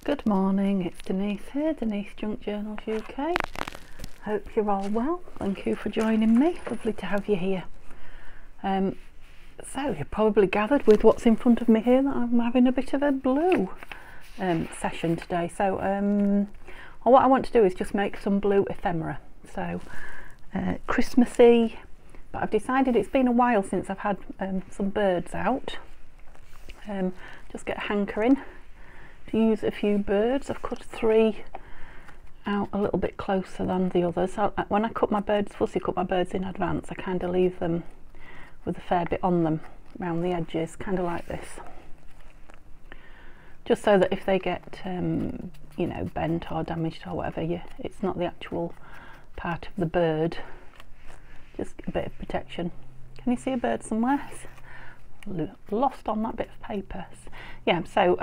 Good morning, it's Denise here, Denise Junk Journals UK. Hope you're all well. Thank you for joining me. Lovely to have you here. So you've probably gathered with what's in front of me here that I'm having a bit of a blue session today. So what I want to do is just make some blue ephemera. So Christmassy, but I've decided it's been a while since I've had some birds out. Just get a hankering to use a few birds. I've cut 3 out a little bit closer than the others. When I cut my birds, fussy cut my birds in advance, I kind of leave them with a fair bit on them around the edges, kind of like this, just so that if they get you know, bent or damaged or whatever, it's not the actual part of the bird, just a bit of protection. Can you see a bird somewhere? Lost on that bit of paper. Yeah, so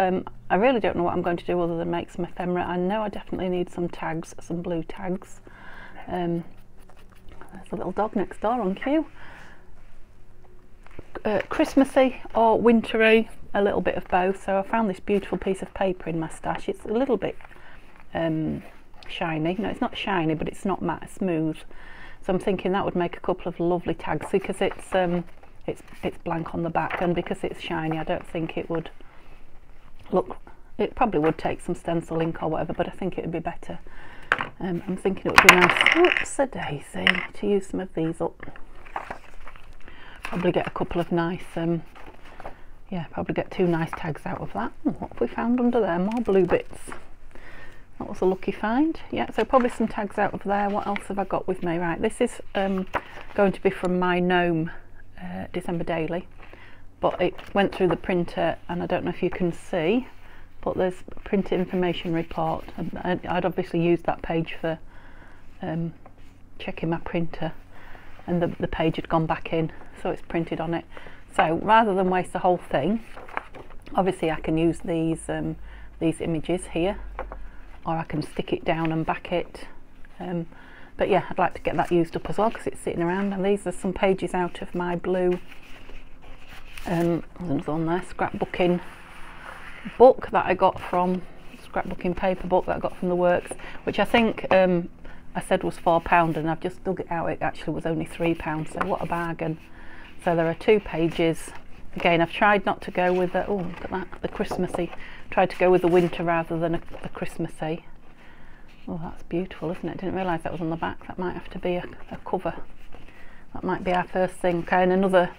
I really don't know what I'm going to do other than make some ephemera. I know I definitely need some tags, some blue tags. There's a little dog next door on cue. Christmassy or wintry, a little bit of both. So I found this beautiful piece of paper in my stash. It's a little bit shiny. No, it's not shiny, but it's not matte, smooth. So I'm thinking that would make a couple of lovely tags, because it's blank on the back, and because it's shiny I don't think it would look, it probably would take some stencil ink or whatever, but I think it would be better. I'm thinking it would be nice, whoops-a-daisy, to use some of these up. Probably get a couple of nice, yeah, probably get 2 nice tags out of that. What have we found under there? More blue bits. That was a lucky find. Yeah, so probably some tags out of there. What else have I got with me? Right, this is going to be from my gnome December daily, but it went through the printer, and I don't know if you can see, but there's a print information report, and I'd obviously used that page for checking my printer, and the page had gone back in, so it's printed on it. So rather than waste the whole thing, obviously I can use these images here, or I can stick it down and back it. But yeah, I'd like to get that used up as well, because it's sitting around. And these are some pages out of my blue there's on there, scrapbooking book that I got from, scrapbooking paper book that I got from the works, which I think I said was £4, and I've just dug it out, it actually was only £3, so what a bargain. So there are 2 pages. Again, I've tried not to go with the, oh look at that, the Christmassy, tried to go with the winter rather than the Christmassy. Oh, that's beautiful, isn't it? Didn't realise that was on the back. That might have to be a cover. That might be our first thing. Okay, and another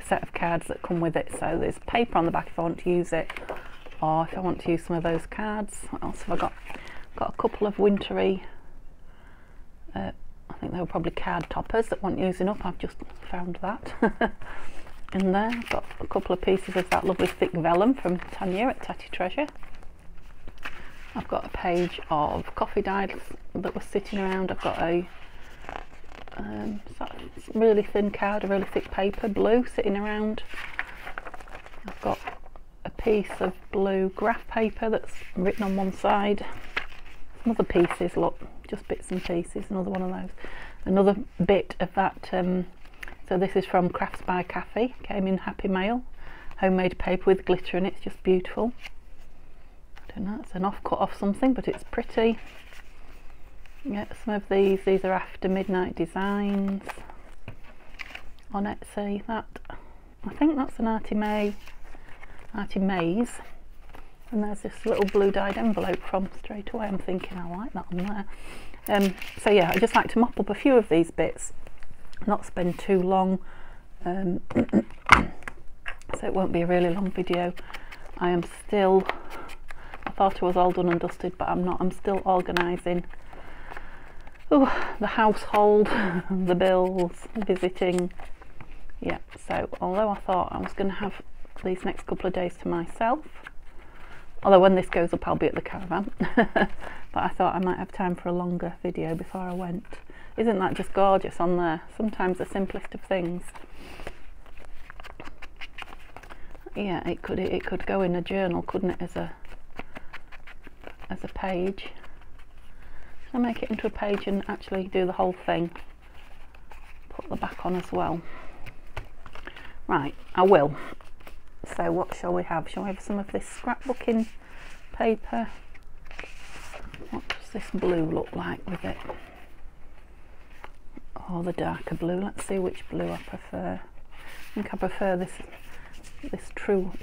set of cards that come with it. So there's paper on the back if I want to use it, or if I want to use some of those cards. What else have I got? Got a couple of wintry, I think they were probably card toppers that weren't using up. I've just found that in there. I've got a couple of pieces of that lovely thick vellum from Tanya at Tatty Treasure. I've got a page of coffee dyes that was sitting around. I've got a really thin card, a really thick paper, blue, sitting around. I've got a piece of blue graph paper that's written on one side. Some other pieces, look, just bits and pieces, another one of those. Another bit of that, so this is from Crafts by Kathy, came in Happy Mail. Homemade paper with glitter in it, it's just beautiful. And that's an offcut off something, but it's pretty. Yeah, some of these are After Midnight designs on Etsy. That, I think that's an Artie Mays, and there's this little blue dyed envelope from Straight Away. I'm thinking I like that on there. So yeah, I just like to mop up a few of these bits, not spend too long, so it won't be a really long video. I am still, I thought I was all done and dusted, but I'm not. I'm still organising the household, the bills, visiting. Yeah, so although I thought I was going to have these next couple of days to myself, although when this goes up I'll be at the caravan, but I thought I might have time for a longer video before I went. Isn't that just gorgeous on there? Sometimes the simplest of things. Yeah, it could go in a journal, couldn't it, as a page. I'll make it into a page and actually do the whole thing. Put the back on as well. Right, I will. So what shall we have? Shall we have some of this scrapbooking paper? What does this blue look like with it? Or the darker blue? Let's see which blue I prefer. I think I prefer this is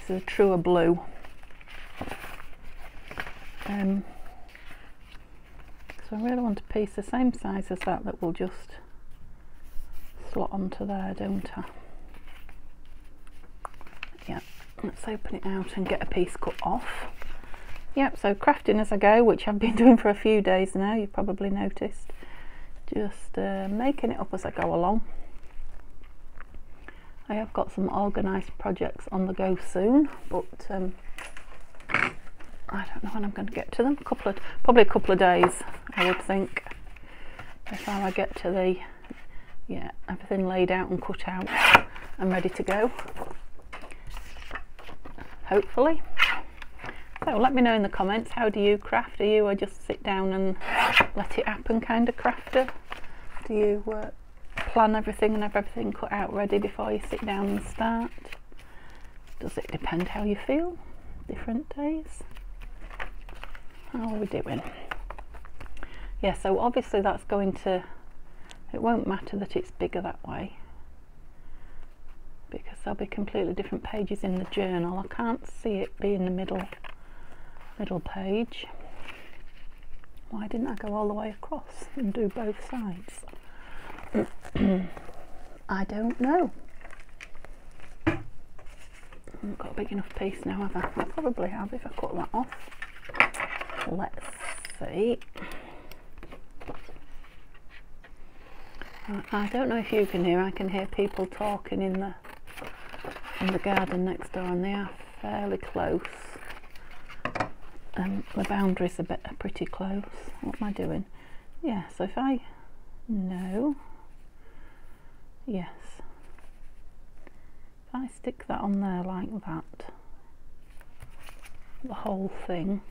a truer blue. So I really want a piece the same size as that will just slot onto there, don't I? Yeah, let's open it out and get a piece cut off. Yep, so crafting as I go, which I've been doing for a few days now, you've probably noticed. Just making it up as I go along. I have got some organised projects on the go soon, but I don't know when I'm going to get to them. Probably a couple of days, I would think. By the time I get to everything laid out and cut out, I'm ready to go. Hopefully. So let me know in the comments, how do you craft? Are you a just sit down and let it happen kind of crafter? Do you plan everything and have everything cut out ready before you sit down and start? Does it depend how you feel? Different days? How are we doing? Yeah, so obviously that's going to, it won't matter that it's bigger that way, because there'll be completely different pages in the journal. I can't see it being the middle page. Why didn't I go all the way across and do both sides? I don't know. I haven't got a big enough piece now, have I? I probably have if I cut that off. Let's see. I don't know if you can hear. I can hear people talking in the garden next door, and they are fairly close. The boundaries are pretty close. What am I doing? Yeah, so if I yes, if I stick that on there like that, the whole thing,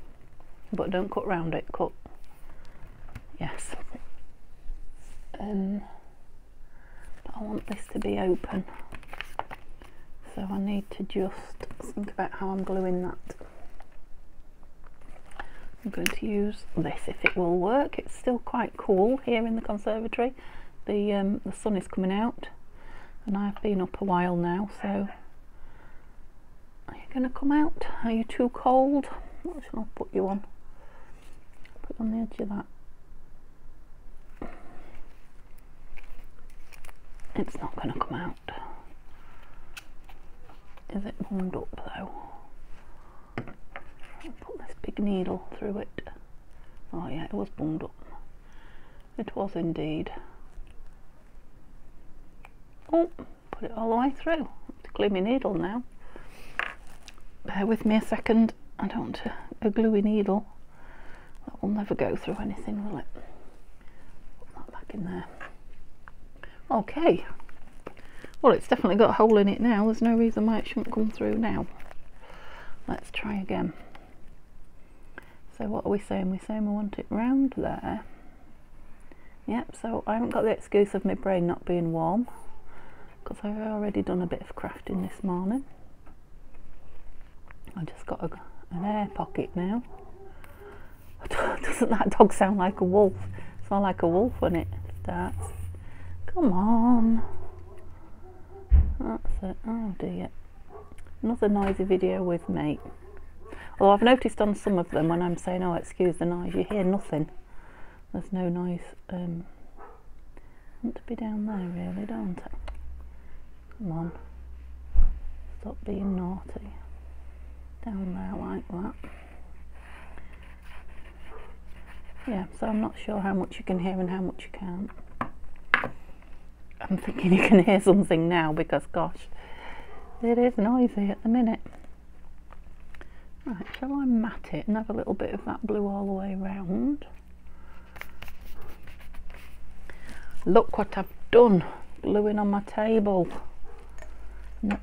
but don't cut round it, cut, yes. But I want this to be open, so I need to just think about how I'm gluing that. I'm going to use this if it will work. It's still quite cool here in the conservatory. The sun is coming out, and I've been up a while now, so are you going to come out? Are you too cold? What shall I put you on? Put you on the edge of that. It's not going to come out. Is it bunged up though? I'll put this big needle through it. Oh yeah, it was bunged up. It was indeed. Oh, put it all the way through. To glue my needle now. Bear with me a second. I don't want a gluey needle. That will never go through anything, will it? Put that back in there. Okay. Well, it's definitely got a hole in it now. There's no reason why it shouldn't come through now. Let's try again. So what are we saying? We're saying we want it round there. Yep, so I haven't got the excuse of my brain not being warm, because I've already done a bit of crafting this morning. I just got an air pocket now. Doesn't that dog sound like a wolf? It sounds like a wolf when it starts. Come on. That's it. Oh dear. Another noisy video with me. Although I've noticed on some of them, when I'm saying, oh, excuse the noise, you hear nothing. There's no noise. I want to be down there really, don't I? Come on. Stop being naughty. Down there like that. Yeah, so I'm not sure how much you can hear and how much you can't. I'm thinking you can hear something now because, gosh, it is noisy at the minute. Right, shall I mat it and have a little bit of that blue all the way round? Look what I've done, gluing on my table.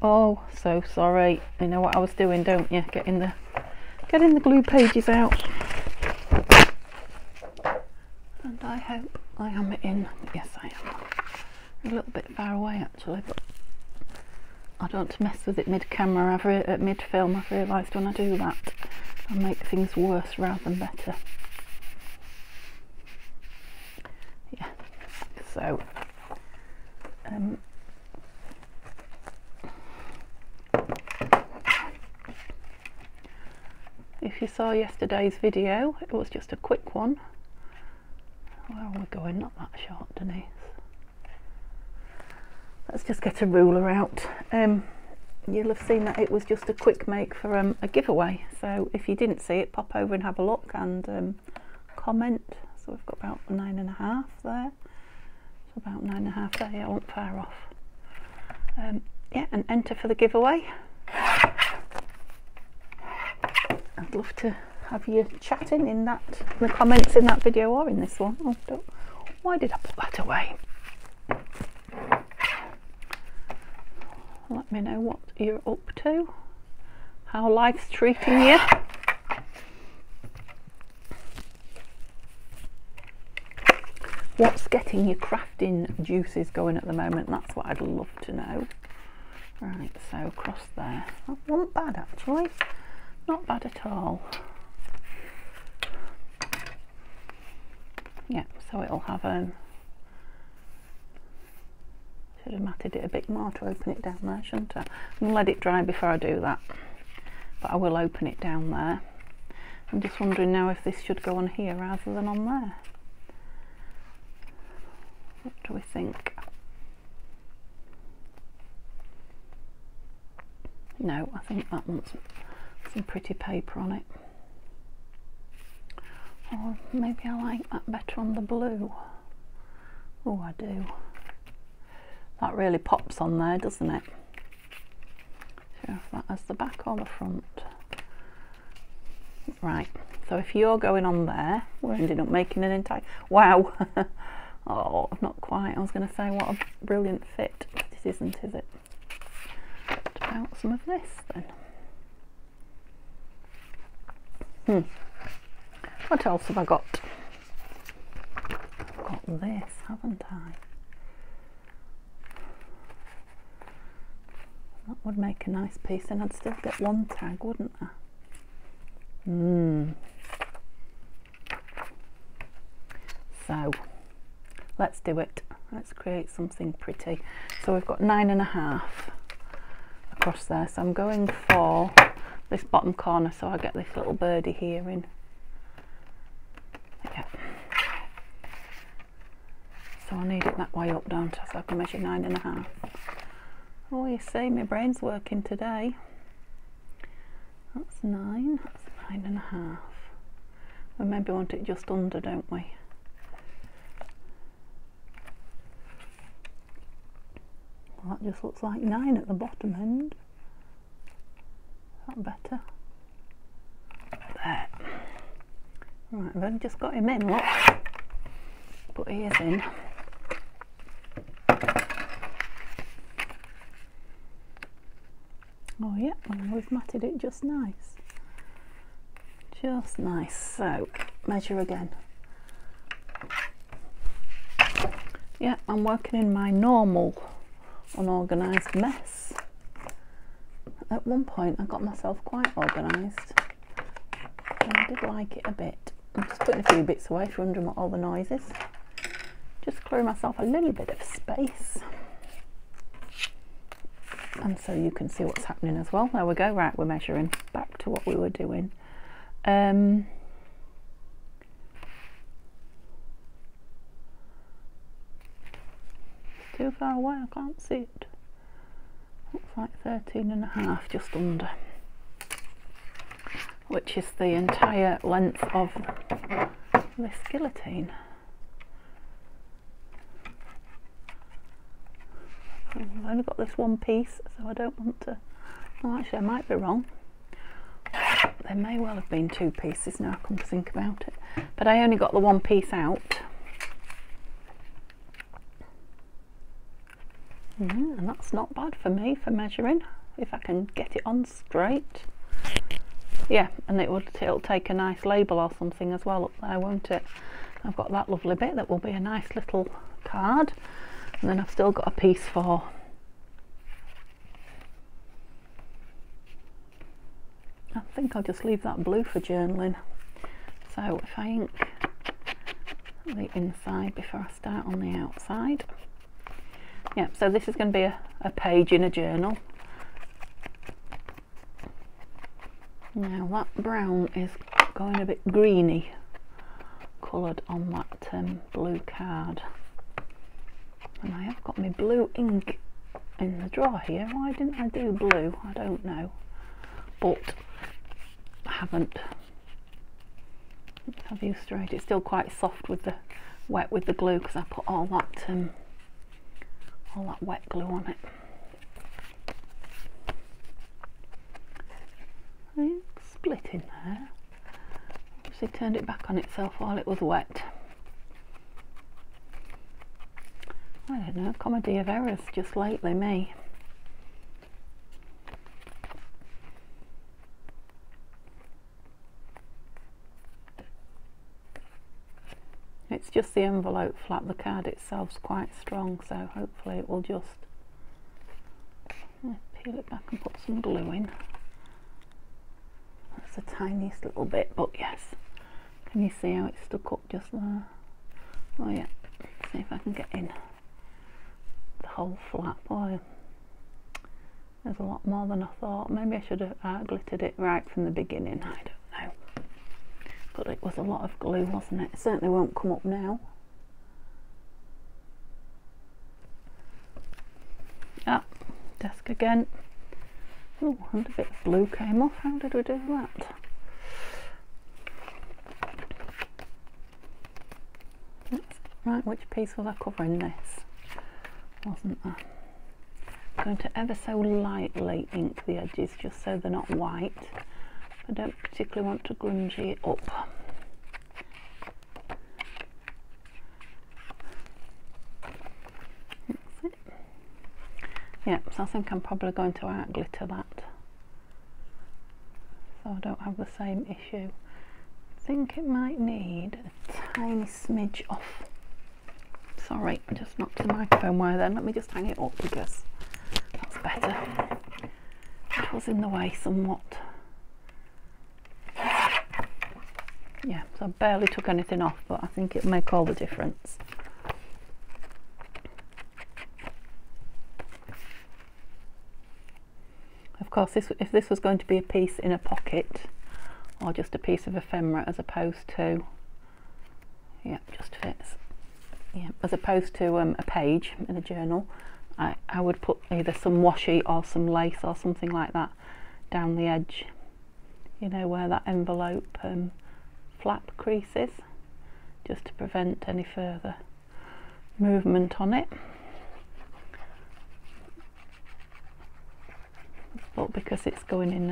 Oh, so sorry. You know what I was doing, don't you? Getting the glue pages out. And I hope I am in. Yes, I am. A little bit far away actually, but I don't mess with it mid-camera, mid-film. I've realised when I do that, I make things worse rather than better. So if you saw yesterday's video, it was just a quick one. Where are we going? Not that short, Denise. Let's just get a ruler out. You'll have seen that it was just a quick make for a giveaway. So if you didn't see it, pop over and have a look and comment. So we've got about 9.5 there. So about 9.5 there. Yeah, I wasn't far off. Yeah, and enter for the giveaway. I'd love to have you chatting in the comments in that video or in this one. Oh, why did I put that away? Let me know what you're up to, how life's treating you. What's getting your crafting juices going at the moment? That's what I'd love to know. Right, so across there. That wasn't bad actually. Not bad at all. Yeah, so it'll have should have matted it a bit more to open it down there, shouldn't I? I'm going to let it dry before I do that, but I will open it down there. I'm just wondering now if this should go on here rather than on there. What do we think? No, I think that wants some pretty paper on it. Or maybe I like that better on the blue. Oh, I do. That really pops on there, doesn't it? Sure if that as the back or the front. Right, so if you're going on there, we're ending up making an entire... Wow! Oh, not quite. I was going to say what a brilliant fit, but it isn't, is it? What about some of this then? What else have I got? I've got this, haven't I? That would make a nice piece, and I'd still get one tag, wouldn't I? So let's do it. Let's create something pretty. So we've got 9.5 across there, so I'm going for this bottom corner so I get this little birdie here in. Yeah. So I need it that way up, don't I? So I can measure 9.5. Oh, you see, my brain's working today. That's 9, that's 9.5. We maybe want it just under, don't we? Well, that just looks like 9 at the bottom end. Is that better? There. Right, I've only just got him in, look. But he is in. Oh yeah, well, we've matted it just nice. Just nice. So, measure again. Yeah, I'm working in my normal unorganised mess. At one point I got myself quite organised. And I did like it a bit. I'm just putting a few bits away if you're wondering what all the noise is. Just clearing myself a little bit of space. And so you can see what's happening as well. There we go. Right, we're measuring. Back to what we were doing. Too far away, I can't see it. Looks like 13.5, just under. Which is the entire length of this guillotine. I've only got this one piece, so I don't want to... Well, actually I might be wrong. There may well have been 2 pieces now I come to think about it. But I only got the one piece out. Yeah, and that's not bad for me for measuring, if I can get it on straight. Yeah, and it'll take a nice label or something as well up there, won't it? I've got that lovely bit that will be a nice little card. And then I've still got a piece for I think I'll just leave that blue for journaling. So if I ink the inside before I start on the outside. Yeah, so this is going to be a page in a journal. Now that brown is going a bit greeny coloured on that blue card, and I have got my blue ink in the drawer here. Why didn't I do blue? I don't know, but I haven't. Let's have you straight. It's still quite soft with the wet with the glue because I put all that wet glue on it. It's split in there. Obviously turned it back on itself while it was wet. I don't know, comedy of errors just lately, me. It's just the envelope flap. The card itself's quite strong, so hopefully it will just peel it back and put some glue in. That's the tiniest little bit, but yes. Can you see how it's stuck up just there? Oh yeah, see if I can get in the whole flap. Oh, there's a lot more than I thought. Maybe I should have glittered it right from the beginning, I don't know. But it was a lot of glue, wasn't it? It certainly won't come up now. Ah, desk again. Oh, and a bit of blue came off. How did we do that? Right, which piece was I covering this? Wasn't I? I'm going to ever so lightly ink the edges just so they're not white. I don't particularly want to grungy it up. That's it. Yeah, so I think I'm probably going to art glitter that, so I don't have the same issue. I think it might need a tiny smidge off. Sorry, I just knocked the microphone wire then. Let me just hang it up because that's better. It was in the way somewhat. Yeah, so I barely took anything off, but I think it'll make all the difference. Of course, if this was going to be a piece in a pocket or just a piece of ephemera as opposed to, yeah, just fits. Yeah, as opposed to a page in a journal, I would put either some washi or some lace or something like that down the edge, you know, where that envelope flap creases, just to prevent any further movement on it. But because it's going in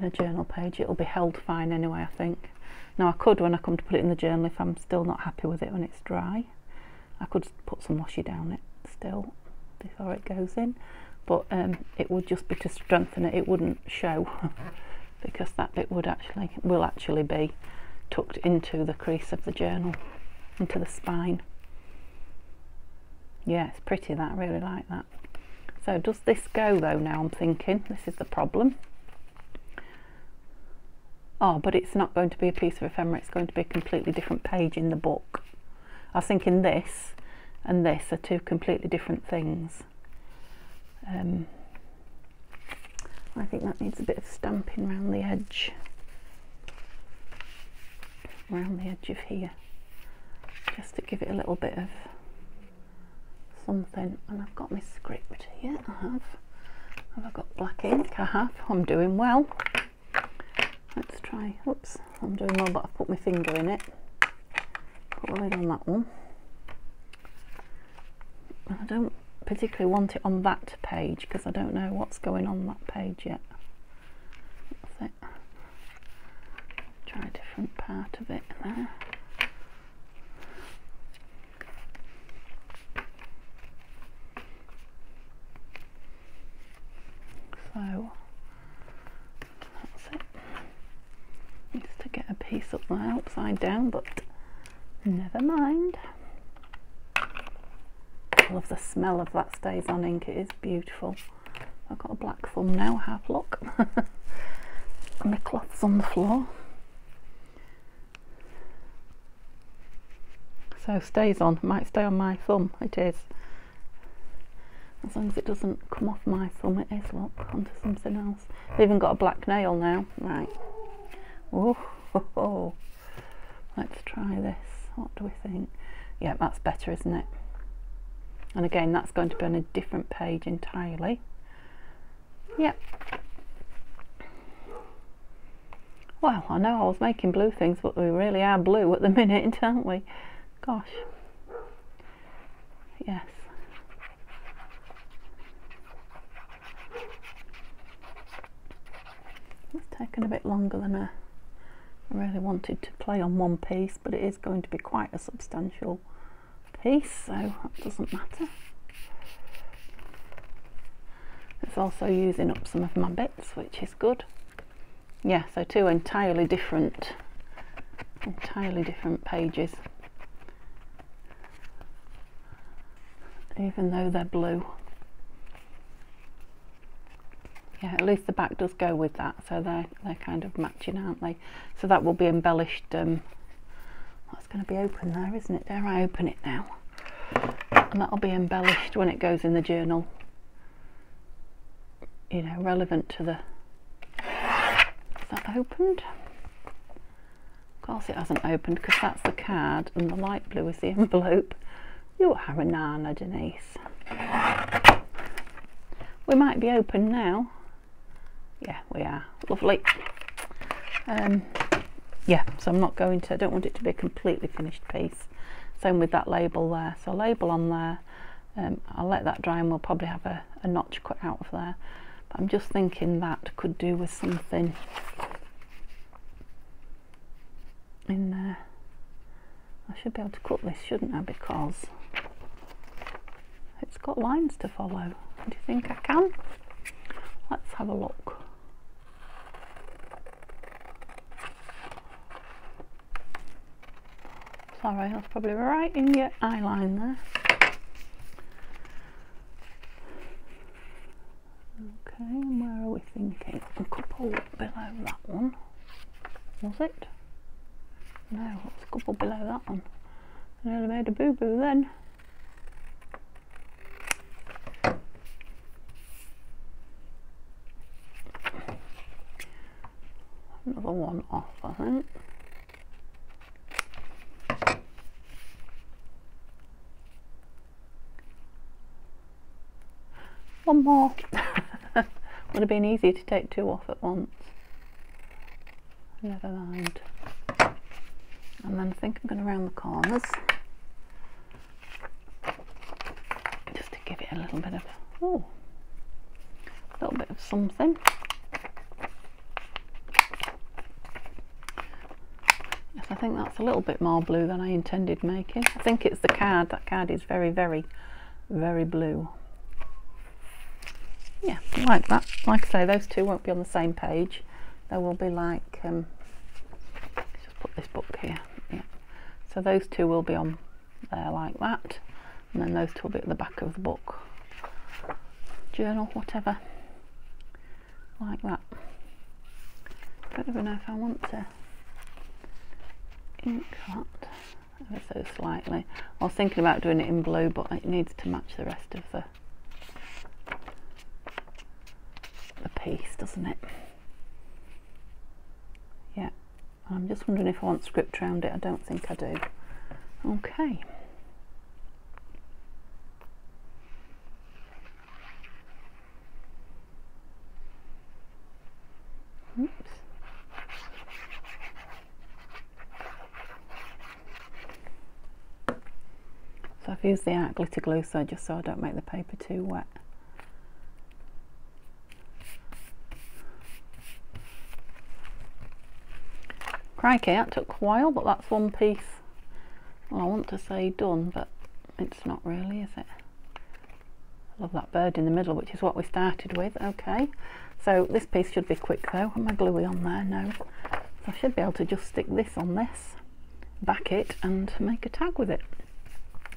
a journal page, it'll be held fine anyway, I think. Now I could, when I come to put it in the journal, if I'm still not happy with it when it's dry, I could put some washi down it still before it goes in, but it would just be to strengthen it. It wouldn't show because that bit will actually be tucked into the crease of the journal, into the spine. Yeah, it's pretty, that. I really like that. So does this go though now? I'm thinking this is the problem. Oh, but it's not going to be a piece of ephemera, it's going to be a completely different page in the book. I was thinking this and this are two completely different things. I think that needs a bit of stamping around the edge. Around the edge of here. Just to give it a little bit of something. And I've got my script here, I have. Have I got black ink? I have. I'm doing well. Let's try, oops, I'm doing well, but I've put my finger in it. Put the lid on that one. And I don't particularly want it on that page because I don't know what's going on that page yet. That's it. Try a different part of it there. So that's it. Needs to get a piece up there upside down, but never mind. I love the smell of that stays on ink, it is beautiful. I've got a black thumb now, have a look. And my cloth's on the floor. So stays on, might stay on my thumb, it is. As long as it doesn't come off my thumb, it is. Look, onto something else. I've even got a black nail now. Right. Oh, ho, ho. Let's try this. What do we think? Yeah, that's better, isn't it? And again, that's going to be on a different page entirely. Yep. Well, I know I was making blue things, but we really are blue at the minute, aren't we? Gosh. Yes. It's taken a bit longer than I really wanted to play on one piece, but it is going to be quite a substantial piece, so that doesn't matter. It's also using up some of my bits, which is good. Yeah, so two entirely different pages, even though they're blue. Yeah, at least the back does go with that, so they're kind of matching, aren't they? So that will be embellished. That's going to be open there, isn't it? Dare I open it now? And that'll be embellished when it goes in the journal. You know, relevant to the... Is that opened? Of course it hasn't opened, because that's the card and the light blue is the envelope. You are a nana, Denise. We might be open now. Yeah, we are. Lovely. Yeah, so I'm not going to, I don't want it to be a completely finished piece. Same with that label there. So label on there. I'll let that dry and we'll probably have a notch cut out of there. But I'm just thinking that could do with something in there. I should be able to cut this, shouldn't I? Because it's got lines to follow. Do you think I can? Let's have a look. Sorry, that's probably right in your eye line there. Okay, and where are we thinking? A couple below that one. Was it? No, it's a couple below that one. I nearly made a boo-boo then. Another one off, I think. One more. Would have been easier to take two off at once. Never mind. And then I think I'm going to round the corners. Just to give it a little bit of, oh, a little bit of something. Yes, I think that's a little bit more blue than I intended making. I think it's the card. That card is very, very, very blue. Yeah, like that. Like I say, those two won't be on the same page. They will be like, let's just put this book here. Yeah. So those two will be on there like that, and then those two will be at the back of the book, journal, whatever, like that. Don't even know if I want to ink that ever so slightly. I was thinking about doing it in blue, but it needs to match the rest of the piece, doesn't it? Yeah, I'm just wondering if I want script around it. I don't think I do. Okay. Oops. So I've used the art glitter glue just so I don't make the paper too wet. Crikey, that took a while, but that's one piece. Well, I want to say done, but it's not really, is it? I love that bird in the middle, which is what we started with. Okay, so this piece should be quick though. Am I gluey on there? No. So I should be able to just stick this on this, back it, and make a tag with it.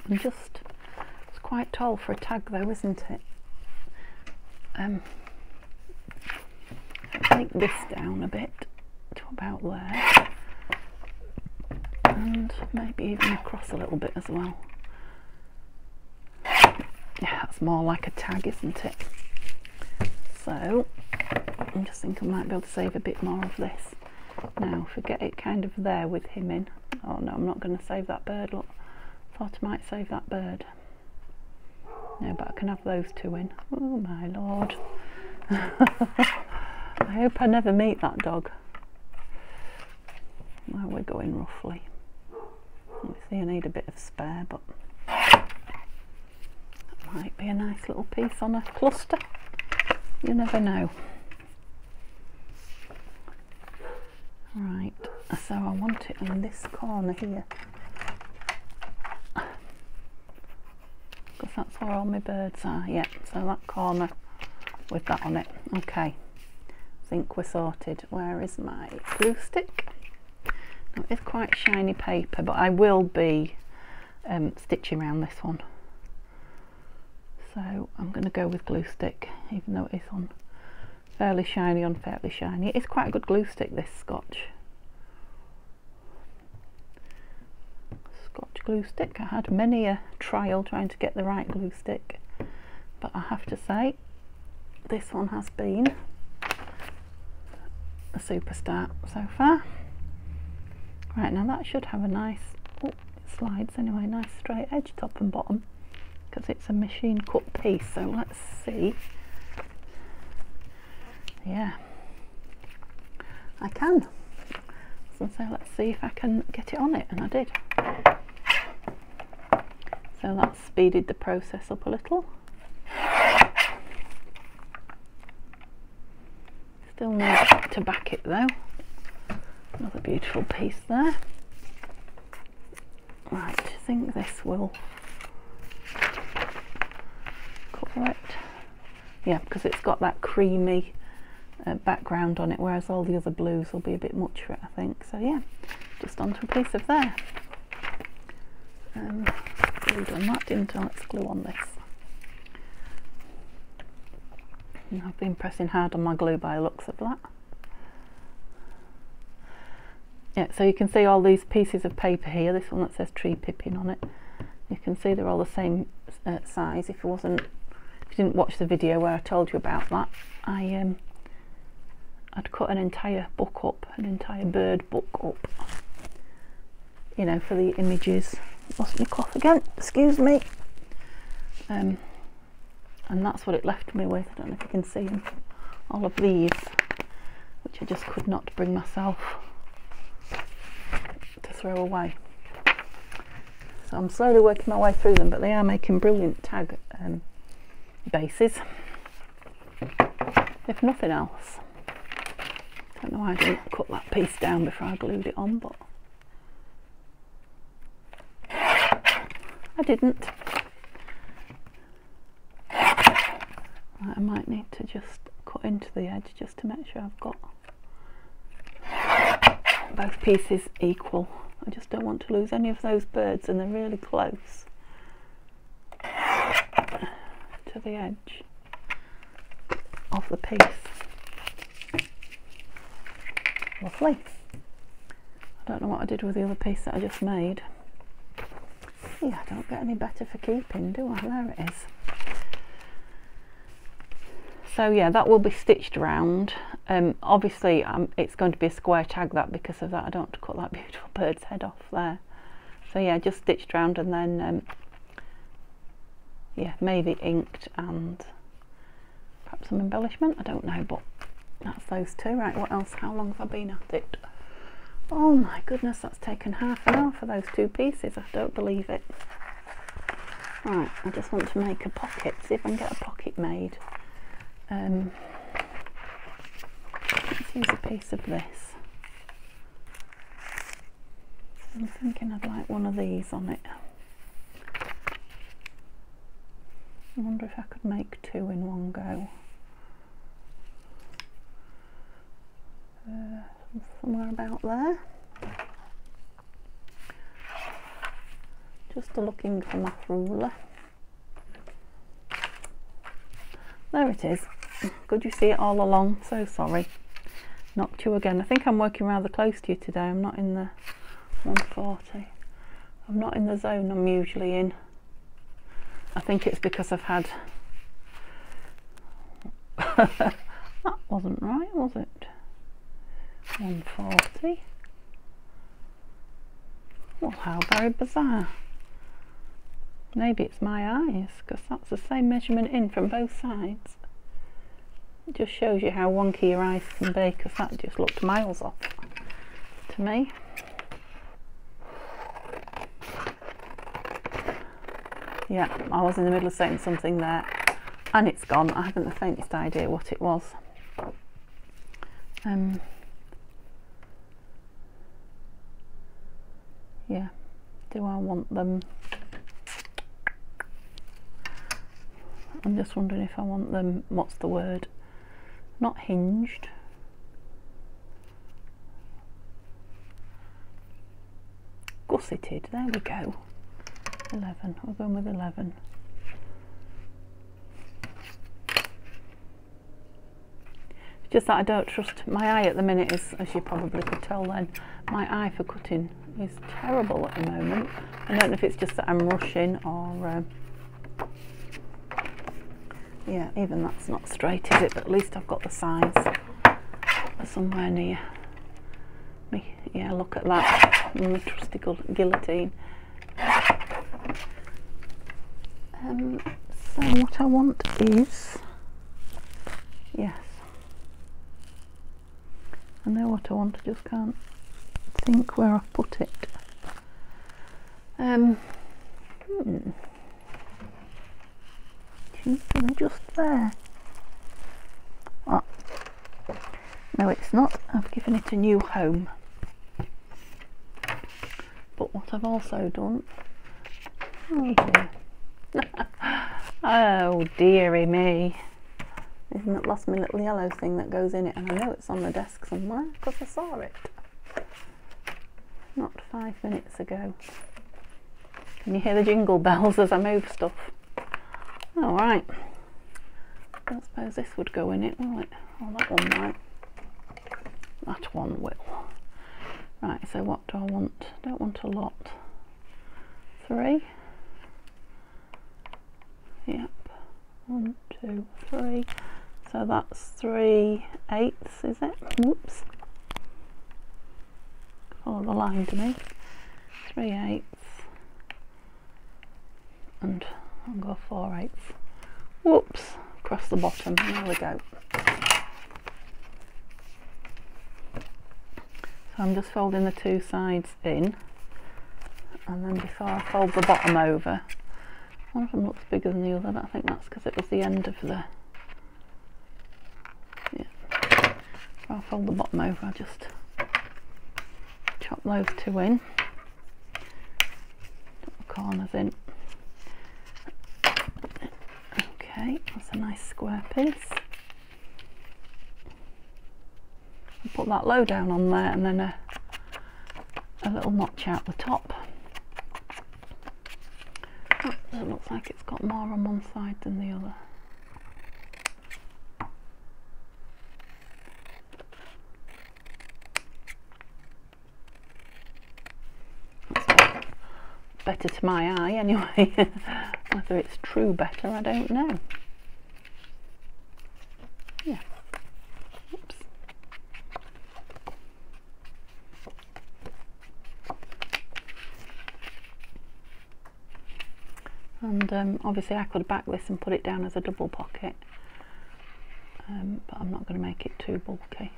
And just, it's quite tall for a tag though, isn't it? Take this down a bit to about there. And and maybe even across a little bit as well. Yeah, that's more like a tag, isn't it? So I'm just thinking I might be able to save a bit more of this. Now, if we get it kind of there with him in. Oh no, I'm not going to save that bird. Look, thought I might save that bird. No, but I can have those two in. Oh my lord. I hope I never meet that dog. Well, we're going roughly. Obviously I need a bit of spare, but that might be a nice little piece on a cluster. You never know. Right, so I want it in this corner here, because that's where all my birds are. Yeah, so that corner with that on it. Okay, I think we're sorted. Where is my glue stick? Now, it's quite shiny paper, but I will be stitching around this one. So I'm going to go with glue stick, even though it is on fairly shiny on fairly shiny. It's quite a good glue stick, this Scotch glue stick. I had many a trial trying to get the right glue stick, but I have to say this one has been a superstar so far. Right, now that should have a nice, oh, it slides anyway, nice straight edge top and bottom, because it's a machine cut piece. So let's see. Yeah, I can. So let's see if I can get it on it, and I did. So that speeded the process up a little. Still need to back it though. Another beautiful piece there. Right, I think this will cover it. Yeah, because it's got that creamy background on it, whereas all the other blues will be a bit much for it, I think. So yeah, just onto a piece of there. Glued on that, didn't I? Let's glue on this. And I've been pressing hard on my glue by the looks of that. Yeah, so you can see all these pieces of paper here. This one that says tree pippin on it. You can see they're all the same size. If you didn't watch the video where I told you about that, I'd cut an entire book up, an entire bird book up, you know, for the images. Lost my cloth again, excuse me. And that's what it left me with. I don't know if you can see them. All of these, which I just could not bring myself to throw away. So I'm slowly working my way through them, but they are making brilliant tag bases, if nothing else. I don't know why I didn't cut that piece down before I glued it on, but I didn't. Right, I might need to just cut into the edge just to make sure I've got both pieces equal. I just don't want to lose any of those birds, and they're really close to the edge of the piece. Lovely. I don't know what I did with the other piece that I just made. Yeah, I don't get any better for keeping, do I? There it is. So yeah, that will be stitched around. Obviously it's going to be a square tag, that, because of that I don't want to cut that beautiful bird's head off there. So yeah, just stitched around, and then yeah, maybe inked and perhaps some embellishment, I don't know, but that's those two. Right, what else? How long have I been at it? Oh my goodness, that's taken half an hour for those two pieces. I don't believe it. Right, I just want to make a pocket, see if I can get a pocket made. Let's use a piece of this. I'm thinking I'd like one of these on it. I wonder if I could make two in one go. Somewhere about there. Just looking for my ruler. There it is. Could you see it all along? So sorry. Knocked you again. I think I'm working rather close to you today. I'm not in the 140. I'm not in the zone I'm usually in. I think it's because I've had that wasn't right, was it? 140. Well, how very bizarre. Maybe it's my eyes, because that's the same measurement in from both sides. It just shows you how wonky your eyes can be, because that just looked miles off to me. Yeah, I was in the middle of saying something there and it's gone. I haven't the faintest idea what it was. Yeah, do I want them? I'm just wondering if I want them, what's the word? Not hinged. Gusseted, there we go. 11, we're going with 11. It's just that I don't trust, my eye at the minute is, as you probably could tell then, my eye for cutting is terrible at the moment. I don't know if it's just that I'm rushing or, yeah, even that's not straight, is it? But at least I've got the size somewhere near me. Yeah, look at that, the trusty guillotine. So what I want is, yes, I know what I want, I just can't think where I've put it. Just there. Oh. No, it's not. I've given it a new home. But what I've also done, oh dear. Oh dearie me, isn't it lost my little yellow thing that goes in it, and I know it's on the desk somewhere because I saw it not 5 minutes ago. Can you hear the jingle bells as I move stuff? All right, I don't suppose this would go in it, will it? Oh, that one might. That one will. Right, so what do I want? I don't want a lot. 3. Yep, 1, 2, 3. So that's 3/8, is it? Whoops. Follow the line to me. 3/8, and I'll go 4/8. Whoops, across the bottom. There we go. So I'm just folding the two sides in, and then before I fold the bottom over, one of them looks bigger than the other, but I think that's because it was the end of the, yeah. Before I fold the bottom over, I just chop those two in, put the corners in. Okay, that's a nice square piece. I'll put that low down on there, and then a little notch out the top. Oh, it looks like it's got more on one side than the other. That's better to my eye anyway. Whether it's true better, I don't know. Yeah. Oops. And obviously I could back this and put it down as a double pocket, but I'm not going to make it too bulky.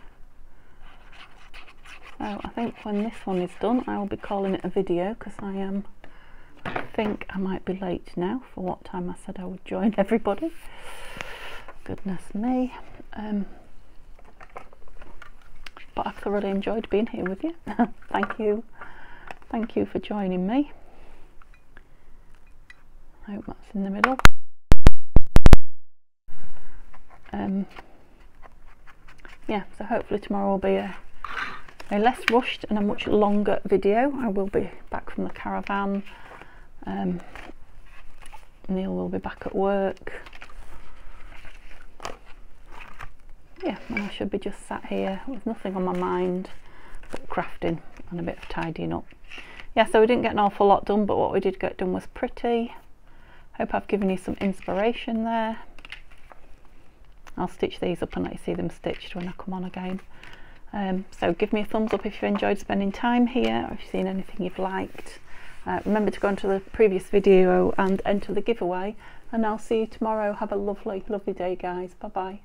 So I think when this one is done, I will be calling it a video, because I think I might be late now for what time I said I would join everybody. Goodness me. But I've thoroughly enjoyed being here with you. Thank you for joining me. I hope that's in the middle. Yeah, so hopefully tomorrow will be a less rushed and a much longer video. I will be back from the caravan. Neil will be back at work. Yeah, and I should be just sat here with nothing on my mind but crafting and a bit of tidying up. yeah, so we didn't get an awful lot done, but what we did get done was pretty. Hope I've given you some inspiration there. I'll stitch these up and let you see them stitched when I come on again. So give me a thumbs up if you enjoyed spending time here, or if you've seen anything you've liked. Remember to go onto the previous video and enter the giveaway, and I'll see you tomorrow. Have a lovely, lovely day, guys. Bye bye.